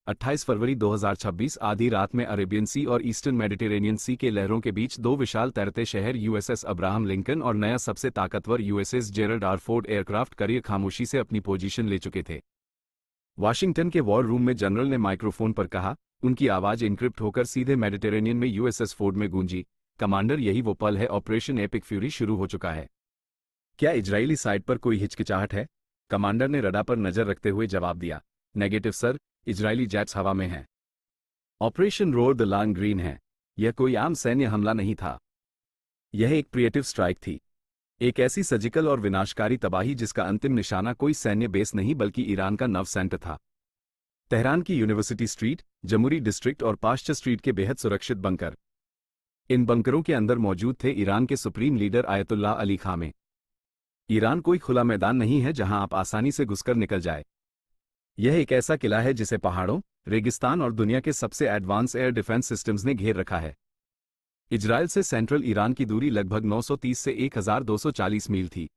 28 फरवरी 2026 आधी रात में अरेबियन सी और ईस्टर्न मेडिटेरेनियन सी के लहरों के बीच दो विशाल तैरते शहर यूएसएस अब्राहम लिंकन और नया सबसे ताकतवर USS Gerald R Ford aircraft carrier खामोशी से अपनी पोजीशन ले चुके थे। वाशिंगटन के वॉर रूम में जनरल ने माइक्रोफोन पर कहा, उनकी आवाज इनक्रिप्ट होकर सीधे मेडिटेरेनियन में यूएसएस फोर्ड में गूंजी, कमांडर यही वो पल है, ऑपरेशन एपिक फ्यूरी शुरू हो चुका है। क्या इजरायली साइड पर कोई हिचकिचाहट है? कमांडर ने रडार पर नजर रखते हुए जवाब दिया, नेगेटिव सर, इजरायली जेट्स हवा में हैं। Operation road the line green है। यह कोई आम सैन्य हमला नहीं था। यह एक प्रिएटिव स्ट्राइक थी, एक ऐसी सर्जिकल और विनाशकारी तबाही जिसका अंतिम निशाना कोई सैन्य बेस नहीं बल्कि ईरान का नव सेंटर था। तेहरान की यूनिवर्सिटी स्ट्रीट, जमूरी डिस्ट्रिक्ट और पाश्चर स्ट्रीट के बेहद सुरक्षित बंकर। इन बंकरों के अंदर मौजूद थे ईरान के supreme leader Ayatollah Ali Khamenei. Iran कोई खुला मैदान नहीं है जहां आप आसानी से घुसकर निकल जाए। यह एक ऐसा किला है जिसे पहाड़ों, रेगिस्तान और दुनिया के सबसे एडवांस एयर डिफेंस सिस्टम्स ने घेर रखा है। इजरायल से सेंट्रल ईरान की दूरी लगभग 930 से 1240 मील थी।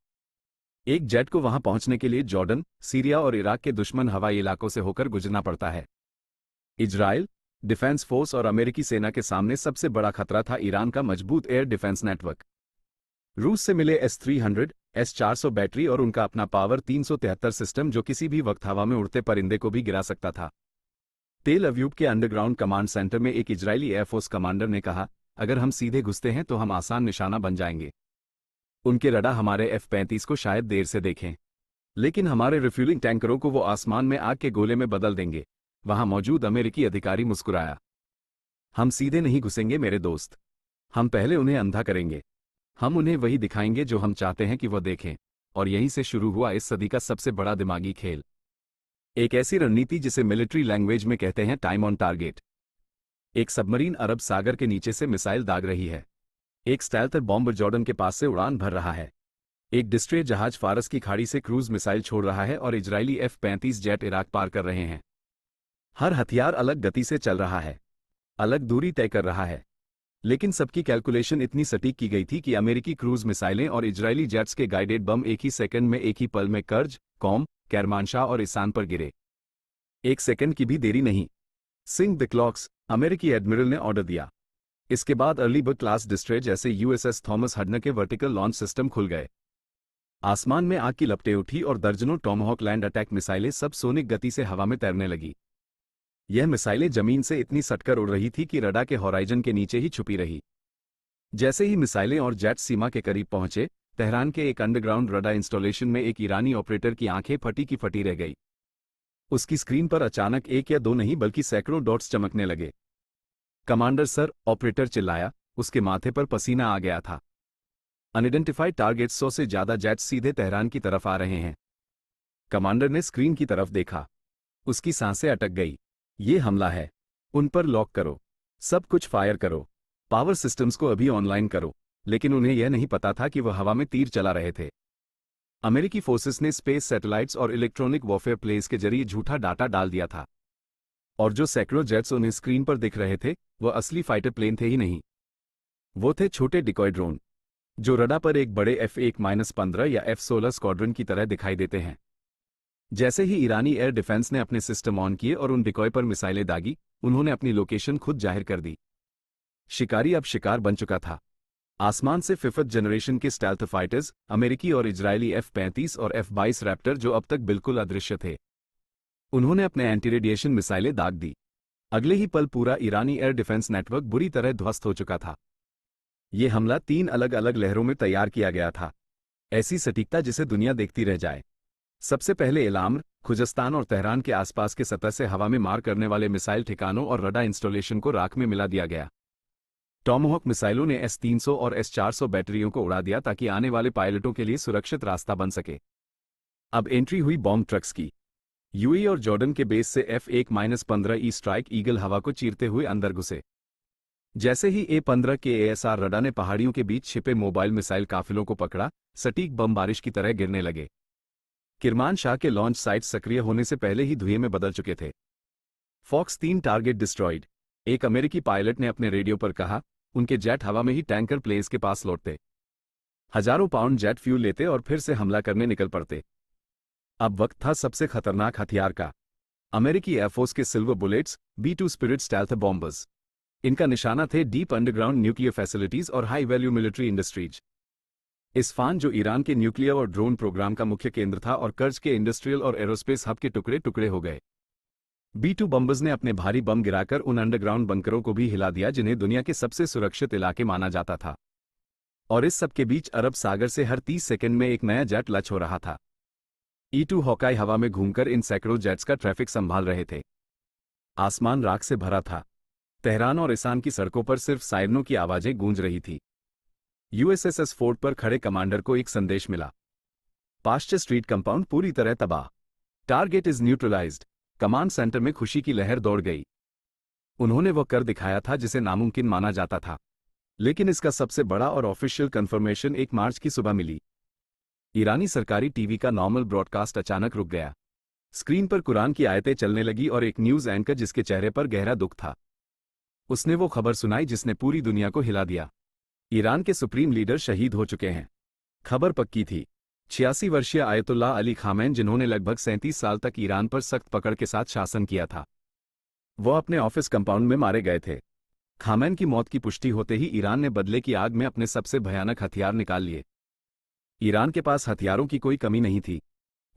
एक जेट को वहां पहुंचने के लिए जॉर्डन, सीरिया और इराक के दुश्मन हवाई इलाकों से होकर गुजरना पड़ता है। इजरायल डिफेंस फोर्स और अमेरिकी सेना के सामने सबसे बड़ा खतरा था ईरान का मजबूत एयर डिफेंस नेटवर्क। रूस से मिले S-300, S-400 बैटरी और उनका अपना पावर 373 सिस्टम जो किसी भी वक्त हवा में उड़ते परिंदे को भी गिरा सकता था। तेल अव्यूब के अंडरग्राउंड कमांड सेंटर में एक इजरायली एयरफोर्स कमांडर ने कहा, अगर हम सीधे घुसते हैं तो हम आसान निशाना बन जाएंगे। उनके रडार हमारे F-35 को शायद देर से देखें, लेकिन हमारे रिफ्यूलिंग टैंकरों को वो आसमान में आग के गोले में बदल देंगे। वहां मौजूद अमेरिकी अधिकारी मुस्कुराया, हम सीधे नहीं घुसेंगे मेरे दोस्त, हम पहले उन्हें अंधा करेंगे। हम उन्हें वही दिखाएंगे जो हम चाहते हैं कि वह देखें। और यहीं से शुरू हुआ इस सदी का सबसे बड़ा दिमागी खेल, एक ऐसी रणनीति जिसे मिलिट्री लैंग्वेज में कहते हैं टाइम ऑन टारगेट। एक सबमरीन अरब सागर के नीचे से मिसाइल दाग रही है, एक स्टेल्थर बॉम्बर जॉर्डन के पास से उड़ान भर रहा है, एक डिस्ट्रॉयर जहाज फारस की खाड़ी से क्रूज मिसाइल छोड़ रहा है और इजरायली F-35 जेट इराक पार कर रहे हैं। हर हथियार अलग गति से चल रहा है, अलग दूरी तय कर रहा है, लेकिन सबकी कैलकुलेशन इतनी सटीक की गई थी कि अमेरिकी क्रूज मिसाइलें और इजरायली जेट्स के गाइडेड बम एक ही सेकंड में एक ही पल में कर्ज, कौम, कैरमानशाह और इसान पर गिरे। एक सेकंड की भी देरी नहीं। सिंक द क्लॉक्स, अमेरिकी एडमिरल ने ऑर्डर दिया। इसके बाद अर्ली बर्ड क्लास डिस्ट्रॉयर जैसे USS थॉमस हडनर के वर्टिकल लॉन्च सिस्टम खुल गए। आसमान में आग की लपटें उठी और दर्जनों टॉमहॉक लैंड अटैक मिसाइलें सब सोनिक गति से हवा में तैरने लगी। यह मिसाइलें जमीन से इतनी सटकर उड़ रही थी कि रडार के हॉराइजन के नीचे ही छुपी रही। जैसे ही मिसाइलें और जेट सीमा के करीब पहुंचे, तेहरान के एक अंडरग्राउंड रडार इंस्टॉलेशन में एक ईरानी ऑपरेटर की आंखें फटी की फटी रह गई। उसकी स्क्रीन पर अचानक एक या दो नहीं बल्कि सैकड़ों डॉट्स चमकने लगे। कमांडर सर, ऑपरेटर चिल्लाया, उसके माथे पर पसीना आ गया था। अनआइडेंटिफाइड टारगेट्स 100 से ज्यादा जेट्स सीधे तेहरान की तरफ आ रहे हैं। कमांडर ने स्क्रीन की तरफ देखा, उसकी सांसें अटक गई। ये हमला है, उन पर लॉक करो, सब कुछ फायर करो, पावर सिस्टम्स को अभी ऑनलाइन करो। लेकिन उन्हें यह नहीं पता था कि वह हवा में तीर चला रहे थे। अमेरिकी फोर्सेस ने स्पेस सैटेलाइट्स और इलेक्ट्रॉनिक वॉरफेयर प्लेस के जरिए झूठा डाटा डाल दिया था। और जो सैकड़ों जेट्स उन्हें स्क्रीन पर दिख रहे थे, वह असली फाइटर प्लेन थे ही नहीं। वो थे छोटे डिकॉय ड्रोन, जो रडार पर एक बड़े F-1-15 या F-16 स्क्वाड्रन की तरह दिखाई देते हैं। जैसे ही ईरानी एयर डिफेंस ने अपने सिस्टम ऑन किए और उन डिकॉय पर मिसाइलें दागी, उन्होंने अपनी लोकेशन खुद जाहिर कर दी। शिकारी अब शिकार बन चुका था। आसमान से 5th जनरेशन के स्टेल्थ फाइटर्स, अमेरिकी और इजरायली F-35 और F-22 रैप्टर जो अब तक बिल्कुल अदृश्य थे, उन्होंने अपने एंटी रेडिएशन मिसाइलें दाग दी। अगले ही पल पूरा ईरानी एयर डिफेंस नेटवर्क बुरी तरह ध्वस्त हो चुका था। यह हमला 3 अलग अलग लहरों में तैयार किया गया था, ऐसी सटीकता जिसे दुनिया देखती रह जाए। सबसे पहले एलाम्र, खुजस्तान और तेहरान के आसपास के सतह से हवा में मार करने वाले मिसाइल ठिकानों और रडार इंस्टॉलेशन को राख में मिला दिया गया। टॉमहॉक मिसाइलों ने S-300 और S-400 बैटरियों को उड़ा दिया ताकि आने वाले पायलटों के लिए सुरक्षित रास्ता बन सके। अब एंट्री हुई बॉम्ब ट्रक्स की। यूएई और जॉर्डन के बेस से F-1-15E स्ट्राइक ईगल हवा को चीरते हुए अंदर घुसे। जैसे ही A-15 के ASR रडार ने पहाड़ियों के बीच छिपे मोबाइल मिसाइल काफिलों को पकड़ा, सटीक बम बारिश की तरह गिरने लगे। किरमानशाह के लॉन्च साइट्स सक्रिय होने से पहले ही धुएं में बदल चुके थे। Fox 3 target destroyed. एक अमेरिकी पायलट ने अपने रेडियो पर कहा, उनके जेट हवा में ही टैंकर प्लेस के पास लौटते, हजारों पाउंड जेट फ्यूल लेते और फिर से हमला करने निकल पड़ते। अब वक्त था सबसे खतरनाक हथियार का। अमेरिकी एयरफोर्स के silver bullets B-2 spirit stealth bombers. इनका निशाना थे डीप अंडरग्राउंड न्यूक्लियर फैसिलिटीज और high value military industries. Isfahan जो ईरान के न्यूक्लियर और ड्रोन प्रोग्राम का मुख्य केंद्र था और कर्ज के इंडस्ट्रियल और एरोस्पेस हब के टुकड़े टुकड़े हो गए। B-2 बम्बर्स ने अपने भारी बम गिराकर उन अंडरग्राउंड बंकरों को भी हिला दिया जिन्हें दुनिया के सबसे सुरक्षित इलाके माना जाता था। और इस सब के बीच अरब सागर से हर 30 सेकंड में एक नया जेट लॉन्च हो रहा था। E-2 हॉकाई हवा में घूमकर इन सैकड़ों जेट्स का ट्रैफिक संभाल रहे थे। आसमान राख से भरा था। तेहरान और इसान की सड़कों पर सिर्फ सायरनों की आवाजें गूंज रही थी। USS फोर्ट पर खड़े कमांडर को एक संदेश मिला। पाश्चर स्ट्रीट कंपाउंड पूरी तरह तबाह। Target is neutralised. Command centre में खुशी की लहर दौड़ गई। उन्होंने वह कर दिखाया था जिसे नामुमकिन माना जाता था। लेकिन इसका सबसे बड़ा और ऑफिशियल कंफर्मेशन 1 मार्च की सुबह मिली। ईरानी सरकारी टीवी का नॉर्मल ब्रॉडकास्ट अचानक रुक गया। स्क्रीन पर कुरान की आयतें चलने लगी और एक न्यूज एंकर जिसके चेहरे पर गहरा दुख था। उसने वो खबर सुनाई जिसने पूरी दुनिया को हिला दिया। ईरान के सुप्रीम लीडर शहीद हो चुके हैं। खबर पक्की थी। 86 वर्षीय आयतुल्लाह अली खामेनी, जिन्होंने लगभग 37 साल तक ईरान पर सख्त पकड़ के साथ शासन किया था, वो अपने ऑफिस कंपाउंड में मारे गए थे। खामेनी की मौत की पुष्टि होते ही ईरान ने बदले की आग में अपने सबसे भयानक हथियार निकाल लिए। ईरान के पास हथियारों की कोई कमी नहीं थी।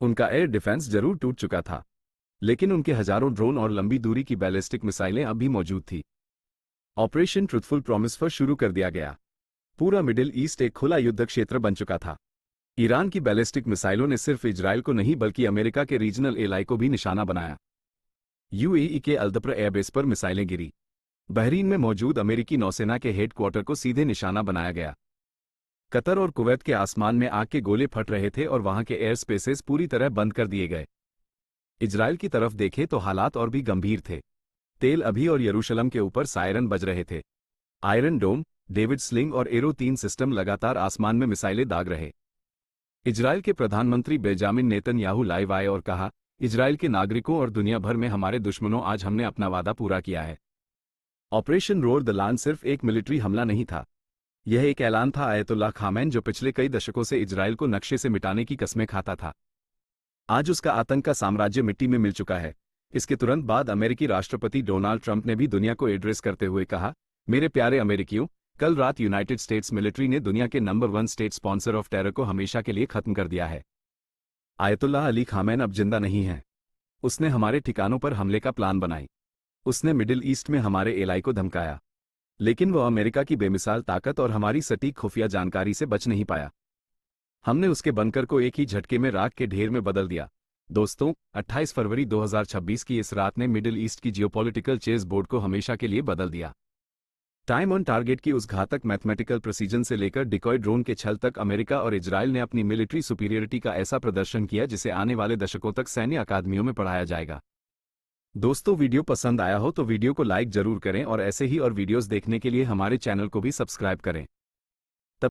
उनका एयर डिफेंस जरूर टूट चुका था, लेकिन उनके हजारों ड्रोन और लंबी दूरी की बैलिस्टिक मिसाइलें अब भी मौजूद थी। ऑपरेशन ट्रुथफुल प्रॉमिस पर शुरू कर दिया गया। पूरा मिडिल ईस्ट एक खुला युद्ध क्षेत्र बन चुका था। ईरान की बैलिस्टिक मिसाइलों ने सिर्फ इजराइल को नहीं बल्कि अमेरिका के रीजनल एलाई को भी निशाना बनाया। UAE के अल्दप्र एयरबेस पर मिसाइलें गिरी। बहरीन में मौजूद अमेरिकी नौसेना के हेडक्वार्टर को सीधे निशाना बनाया गया। कतर और कुवैत के आसमान में आग के गोले फट रहे थे और वहां के एयर स्पेसेस पूरी तरह बंद कर दिए गए। इजराइल की तरफ देखें तो हालात और भी गंभीर थे। तेल अभी और यरूशलेम के ऊपर सायरन बज रहे थे। आयरन डोम, डेविड स्लिंग और एरो 3 सिस्टम लगातार आसमान में मिसाइलें दाग रहे। इजराइल के प्रधानमंत्री बेंजामिन नेतन्याहू लाइव आए और कहा, इजराइल के नागरिकों और दुनिया भर में हमारे दुश्मनों, आज हमने अपना वादा पूरा किया है। ऑपरेशन रोड द लैंड सिर्फ एक मिलिट्री हमला नहीं था। यह एक ऐलान था आयतुल्लाह खामेनी, जो पिछले कई दशकों से इजराइल को नक्शे से मिटाने की कस्में खाता था। आज उसका आतंक का साम्राज्य मिट्टी में मिल चुका है। इसके तुरंत बाद अमेरिकी राष्ट्रपति डोनाल्ड ट्रंप ने भी दुनिया को एड्रेस करते हुए कहा, मेरे प्यारे अमेरिकियों, कल रात यूनाइटेड स्टेट्स मिलिट्री ने दुनिया के number 1 state sponsor of terror को हमेशा के लिए खत्म कर दिया है। आयतुल्लाह अली खामेनी अब जिंदा नहीं है। उसने हमारे ठिकानों पर हमले का प्लान बनाई। उसने मिडिल ईस्ट में हमारे एलाई को धमकाया, लेकिन वह अमेरिका की बेमिसाल ताकत और हमारी सटीक खुफिया जानकारी से बच नहीं पाया। हमने उसके बंकर को एक ही झटके में राख के ढेर में बदल दिया। दोस्तों, 28 फरवरी 2026 की इस रात ने मिडिल ईस्ट की जियोपॉलिटिकल चेस बोर्ड को हमेशा के लिए बदल दिया। टाइम ऑन टारगेट की उस घातक मैथमेटिकल प्रिसीजन से लेकर डिकॉय ड्रोन के छल तक अमेरिका और इजराइल ने अपनी मिलिट्री सुपीरियरिटी का ऐसा प्रदर्शन किया जिसे आने वाले दशकों तक सैन्य अकादमियों में पढ़ाया जाएगा। दोस्तों, वीडियो पसंद आया हो तो वीडियो को लाइक जरूर करें और ऐसे ही और वीडियोस देखने के लिए हमारे चैनल को भी सब्सक्राइब करें।